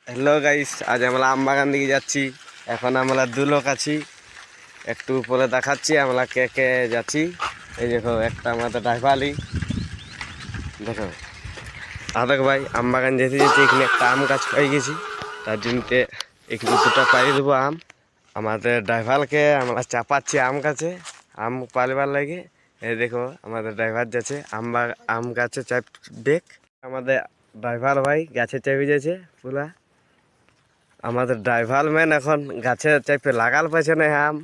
Hello guys, আজ আমরা আমবাগান দিকে যাচ্ছি। এখন আমরা দু লোক আছি, একটু উপরে দেখাচ্ছি আমরা কে কে যাচ্ছি। এই দেখো, একটা আমাদের ড্রাইভার আলী, দেখো আদক ভাই। আমবাগান যেতে যেতে এখানে একটা আম গাছ পাই গেছি, তার জন্য এখানে দুটা পাই দেবো আম। আমাদের ড্রাইভারকে আমরা চাপাচ্ছি আম গাছে, আম পালিবার লাগে। এই দেখো আমাদের ড্রাইভার যাচ্ছে আম গাছে চাপ বেক। আমাদের ড্রাইভার ভাই গাছে চেপে যাচ্ছে পুরা। আমাদের ড্রাইভার ম্যান এখন গাছে চাপে লাগাল পেছনে আম।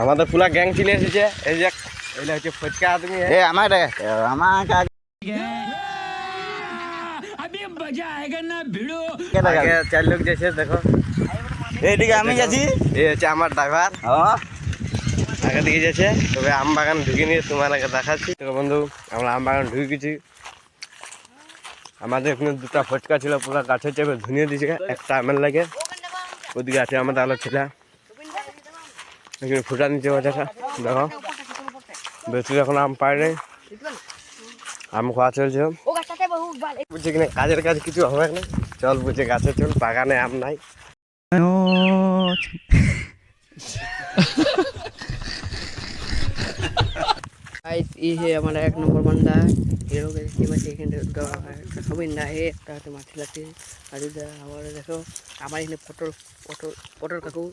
আমাদের পুরা গ্যাং চলে এসেছে। এই যে এইটা হচ্ছে ফটকা আদমি। আমার আগে 4 লোক যাচ্ছে, দেখো এইদিকে আমি যাচ্ছি। এই হচ্ছে আমার ড্রাইভার, আগে দিকে যাচ্ছে। তবে আম বাগান ঢুকে নিয়ে তোমার আগে দেখাচ্ছি। তো বন্ধু, আমরা আম বাগান ঢুকে গেছি। আমাদের এখানে দুটা ফটকা ছিল, পুরো গাছের চেপে ধুনিয়ে দিয়েছে একটা আমের লাগে। ওদিকে আছে আমাদের আলো ছিল, এখানে ফুটা নিচে দেখা। দেখো বেশি এখন আম পায় নাই, আম খাওয়া চলছে। বুঝছে কিনা কাজের কাজ কিছু হবে না, চল বুঝে গাছে চল, বাগানে আম নাই। हमारा 1 नंबर बंदा है हीरो के सबिंदा है একটা মাছ লাগছে। আর আমাদের দেখো আমার এখানে পটল কাকু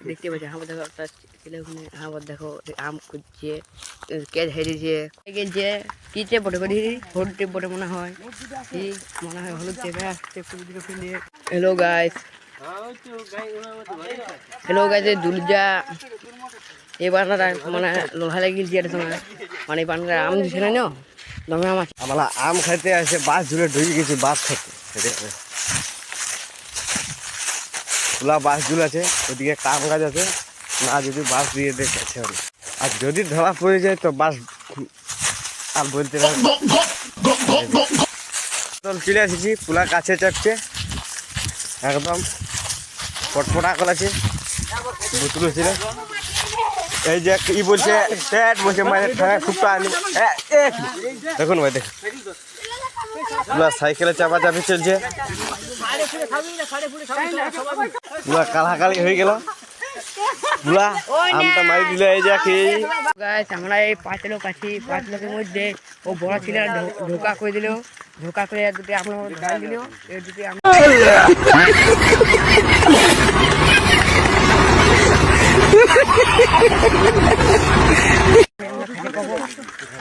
দেখতে পাচ্ছি। আমার দেখো একটা ছেলে ওখানে, আমার দেখো আম খুঁজছে, কেজ হেরিয়েছে যে কিচে বটে করি হলুদ টেপ বটে মনে হয়, কি মনে হয় হলুদ টেপে আসতে। হ্যালো গাইস, দুলজা এবার মানে লোহা লাগিয়ে দিয়েছে তোমার, মানে পানকা আম দিছে না দমে আম আছে। আমরা আম খাইতে আসে বাস ঝুলে ঢুকে গেছি, বাস খাইতে খোলা বাস ঝুল আছে। ওদিকে কাম কাজ আছে না, যদি বাস দিয়ে দেখেছে। আর যদি ধরা পড়ে যায় তো বাস আর বলতে চলে এসেছি। পুলা কাছে চাপছে, একদম পটপটা করেছে বুতলু ছিল। এই যে কি বলছে বলছে মানে খুবটা আনি। দেখুন ভাই, দেখুন পুরা সাইকেলে চাপাচাপি চলছে, পুরা কালাকালি হয়ে গেল, পুরা আমটা মারি দিল। এই যে কি আমরা এই 5 লোক আছি, 5 লোকের মধ্যে ও বড় ছেলে ধোকা করে দিল, ধোকা করে দুটি আমরা ঢাল দিল। এই দুটি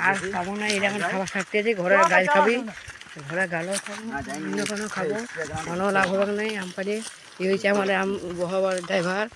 আর খাবো না, এরকম খাবার থাকতে আছে। ঘরের গাছ খাবি, ঘরে গালও খাবো, অন্য কোনো খাবো, কোনো লাভ হবে নাই। আম পাড়ে এই হয়েছে আমাদের আম বহাবার ড্রাইভার।